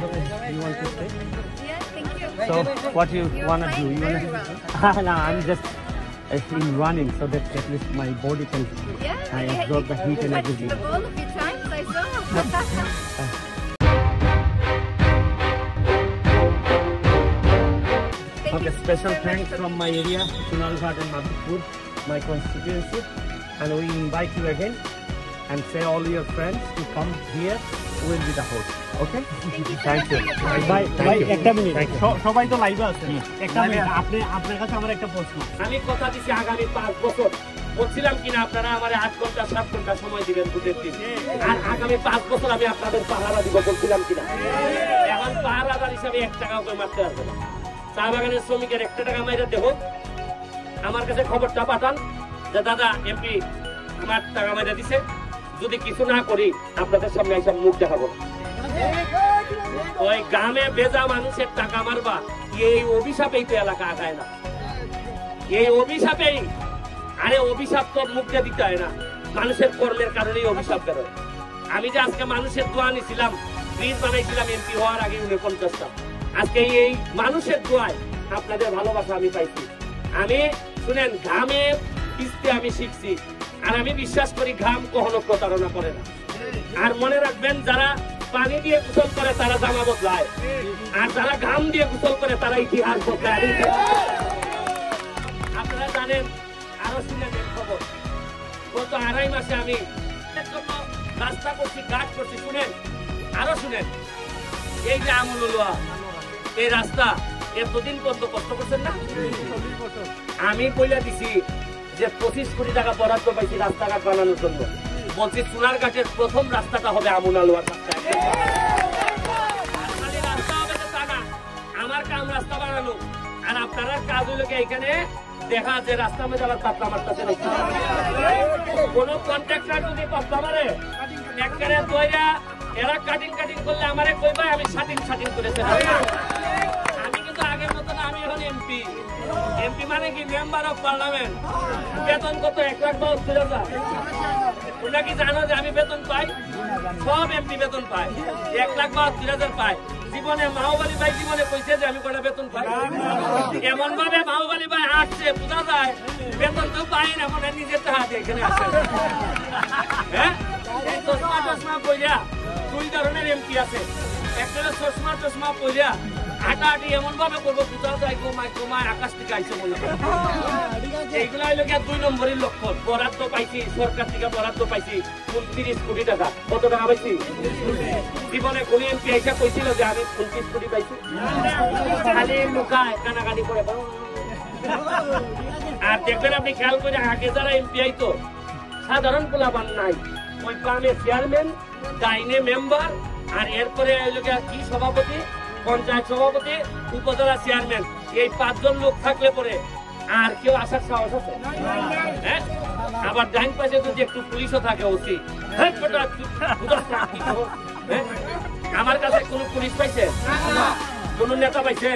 You want to say? Yeah, thank you. So, what you wanna do? You Very wanna? No, I'm just in running so that at least my body can Yeah, absorb the heat and touched everything. the ball a few times, I saw. Okay, special thanks from my area, Chunalghat and Madhupur, my constituency, and we invite you again and say all your friends to come here. We will be the host. Okay? Thank you. Bye. Thank you. একটা minute Thank you. সবাই তো লাইভে আছে একটা minute আপনার কাছে আমার একটা প্রশ্ন আমি কথা দিচ্ছি আগামী 5 বছর বলছিলাম কিনা আপনারা আমারে 8 ঘন্টা 7 ঘন্টা সময় দিবেন ভোটের দিন আর আগামী 5 বছর আমি আপনাদের পাহারা দিব বলছিলাম কিনা এখন পাহারাদার হিসাবে 1 টাকাও করে মারতে আসবে না চা বাগানের শ্রমিকের 1 টাকা মাইরা দেব আমার কাছে খবরটা পাঠান যে দাদা এমপি আমার টাকা মাইরা দিছে যদি কিছু না করি আপনাদের সামনে এসে মুখ দেখাবো ওই গ্রামে বেজা মানুষের টাকা মারবা এই অভিশাপেই তো এলাকা আগায় না এই অভিশাপেই আরে অভিশাপ তো মুখে দিতে হয় না মানুষের কর্মের কারণেই অভিশাপ বেরোয় আমি যে আজকে মানুষের দোয়া নিছিলাম ব্রিজ বানাইছিলাম এমপি হওয়ার আগে 49টা আজকে এই মানুষের দোয়ায় আপনাদের ভালোবাসা আমি পাইছি আমি শুনেন ঘামে ভিজতে আমি শিখছি আর আমি বিশ্বাস করি ঘাম কখনো প্রতারণা করে না আর মনে রাখবেন যারা পানি দিয়ে গোসল করে তারা জামা বদলায় আর যারা ঘাম দিয়ে গোসল করে তারা ইতিহাস বদলায় আপনারা জানেন আরো শুনেন খবর গত 2.5 মাসে আমি রাস্তা করছি ঘাট করছি শুনেন আরো শুনেন এই যে আমুলুয়া এই রাস্তা এতদিন পর্যন্ত কষ্ট করছেন না আমি বলে দিছি যে 25 কোটি টাকা বরাদ্দ পাইছি রাস্তাঘাট বানানোর জন্য বলছি সোনারঘাটের প্রথম রাস্তাটা হবে আমুনালুয়ার রাস্তা রাস্তা হবে তা না আমার কাম রাস্তা বানানো আর আপনারা কাজ হইল এখানে দেখা যে রাস্তা মধ্যে আবার পাতলা মারতেছে কোন কন্ট্রাক্টর যদি পাতলা মারে একবারে দইরা এরা কাটিং করলে আমারে কইবা আমি শাটিং করেছে আমি কিন্তু আগের মতো না আমি এখন এমপি মানে কি মেম্বার অফ পার্লামেন্ট বেতন কত 1,32,000 তোমরা কি জানো যে আমি বেতন পাই সব এমপি বেতন পায় 1,32,000 পায় জীবনে মাহবালি ভাই জীবনে কইছে যে আমি কটা বেতন পাই এমন ভাবে মাহবালি ভাই আসছে বোঝা যায় বেতন তো পাই না মনে নিজের হাতে এখানে আসে হ্যাঁ এই চশমা পইরা 2 ধরনের এমপি আছে একটা চশমা পইরা হাঁটাহাঁটি এমন ভাবে করবো বোঝা যায় কমায় আকাশ থেকে আইসে বলে এইগুলা হইল গিয়া 2 নম্বরের লক্ষণ বরাদ্দ পাইছি সরকার থেকে বরাদ্দ পাইছি 29 কোটি টাকা কত টাকা পাইছি জীবনে কোন এমপি আইসা কইছিল যে আমি 29 কোটি পাইছি খালি লুকায় কানাকানি করে আর দেখবেন আপনি খেয়াল করে আগে যারা এমপি আইতো সাধারণ পোলাপান নাই ওই পামে চেয়ারম্যান ডাইনে মেম্বার আর এরপরে কি সভাপতি পঞ্চায়েত সভাপতি উপজেলা চেয়ারম্যান এই 5 জন লোক থাকলে পরে আর কেউ আসার সাহস আছে হ্যাঁ আবার ডাইন পাশে যদি একটু পুলিশও থাকে ওসি আমার কাছে কোন পুলিশ পাইছে কোন নেতা পাইছে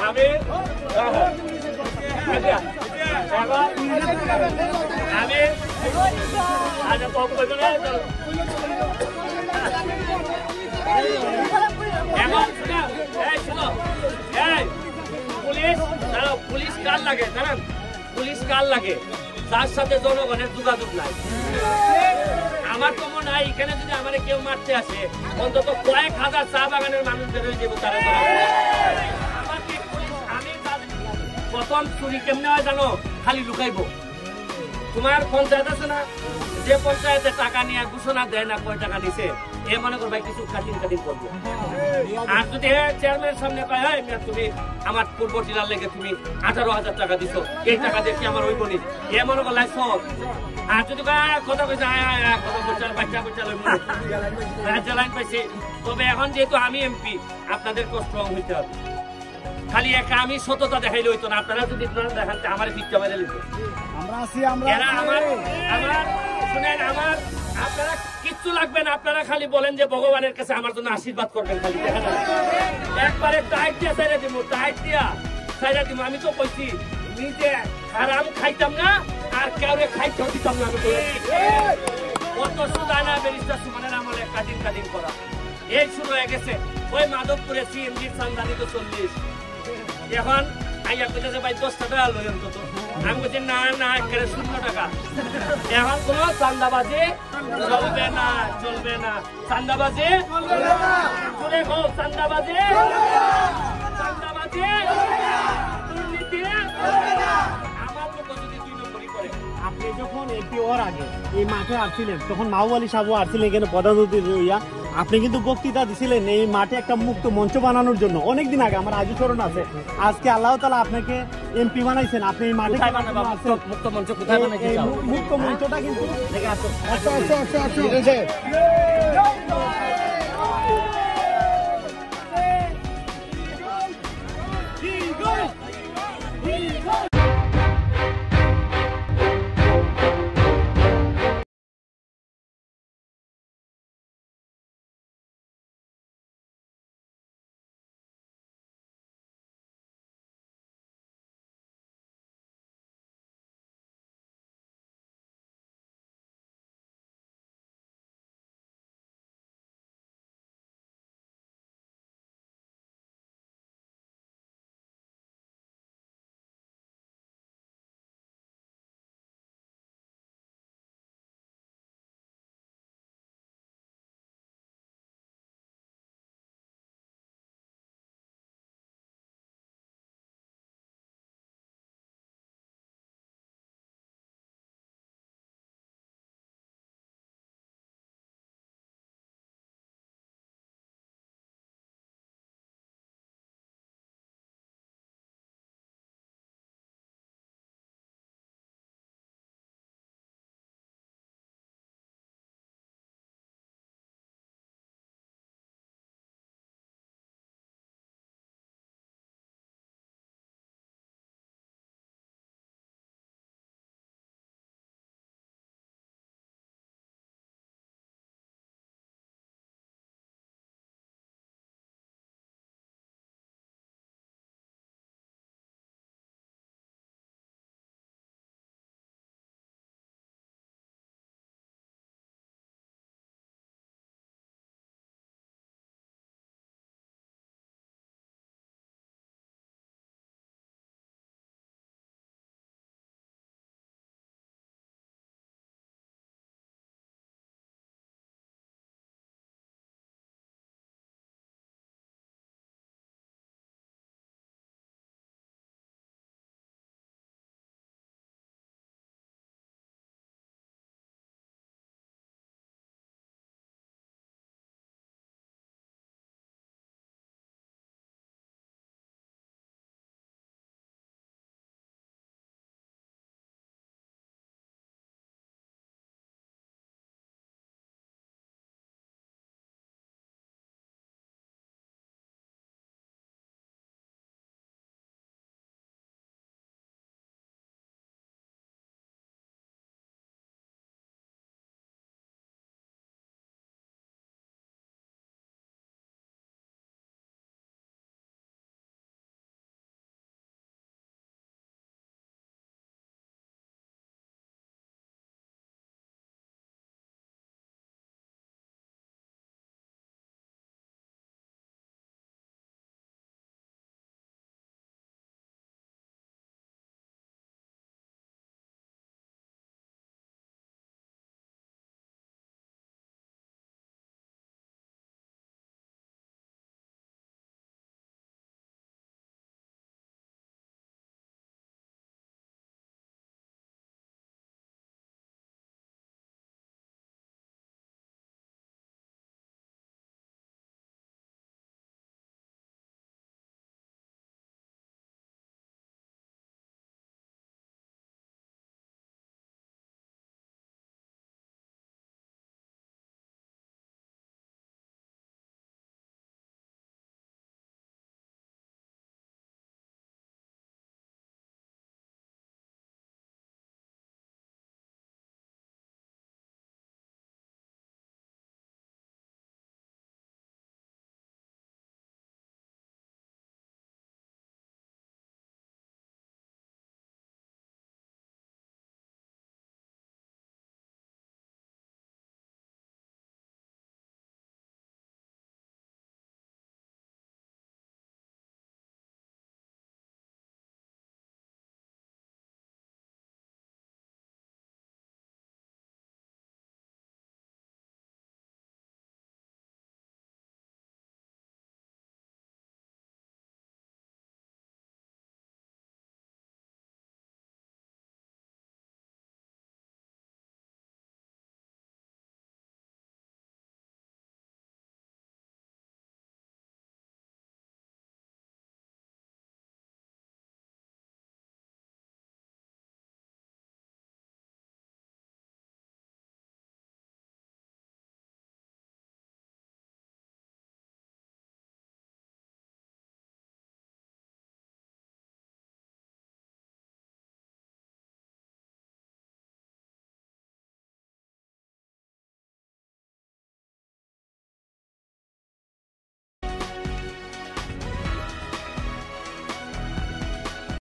আমি পুলিশ কার লাগে জানেন পুলিশ কার লাগে যার সাথে জনগণের যোগাযোগ নাই আমার তো মনে হয় এখানে যদি আমার কেউ মারতে আসে অন্তত কয়েক হাজার চা বাগানের মানুষদের দেবো তারা আমি প্রথম চুরি কেমনে হয় জানো খালি লুকাইবো তোমার পঞ্চায়েত আছে না যে পঞ্চায়েতে টাকা নিয়ে ঘোষণা দেয় না কয় টাকা নিছে এ মনে করবে কিছু কাটিং করবো আর যদি চেয়ারম্যানের সামনে কয় হয় তুমি আমার পূর্ব জেলার লেগে তুমি 18,000 টাকা দিছো এই টাকা দেখি আমার ওই বনি এ মনে করলে সব আর যদি কথা কইছে বাচ্চা লাইন পাইছে তবে এখন যেহেতু আমি এমপি আপনাদের স্ট্রং হইতে হবে খালি একা আমি সততা দেখাইলে হইতো না আপনারা যদি দেখান আমার পিকটা বাইরে লিখবে শুনেন আমার আপনারা কিচ্ছু লাগবে না আপনারা খালি বলেন যে ভগবানের কাছে আমার জন্য আশীর্বাদ করবেন খালি একবারে টাইট দিয়া সাইরা দিব আমি তো কইছি নিজে হারাম খাইতাম না আর কাউরে খাইতেও দিতাম না আমি বলে দিচ্ছি। অত সুদা না ব্যারিস্টার সুমনের আমলে কাদিন করা এই শুরু হয়ে গেছে। ওই মাধবপুরে সিএনজির চান্দানি তো 40, এখন আইয়া কইতেছে ভাই 10 টাকা লই অন্তত। আমি বলছি না না একেবারে 0 টাকা। এখন কোনো চান্দাবাজি চলবে না, চলবে না। চান্দাবাজি চলবে না, জোরে হোক চান্দাবাজি, চান্দাবাজি দুর্নীতি আমার লোক যদি 2 নম্বরই করে। আপনি যখন এমপি হওয়ার আগে এই মাঠে আসছিলেন তখন মাহবুব আলী সাহেব আসছিলেন এখানে প্রধান অতিথি হইয়া। আপনি কিন্তু বক্তৃতা দিছিলেন এই মাঠে একটা মুক্ত মঞ্চ বানানোর জন্য অনেকদিন আগে, আমার আজও স্মরণ আছে। আজকে আল্লাহ তাআলা আপনাকে এমপি বানাইছেন, আপনি এই মাঠে কোথায় বানাবো মুক্ত মঞ্চ কোথায় বানাইতে চাও? মুক্ত মঞ্চটা কিন্তু দেখে আসো। আচ্ছা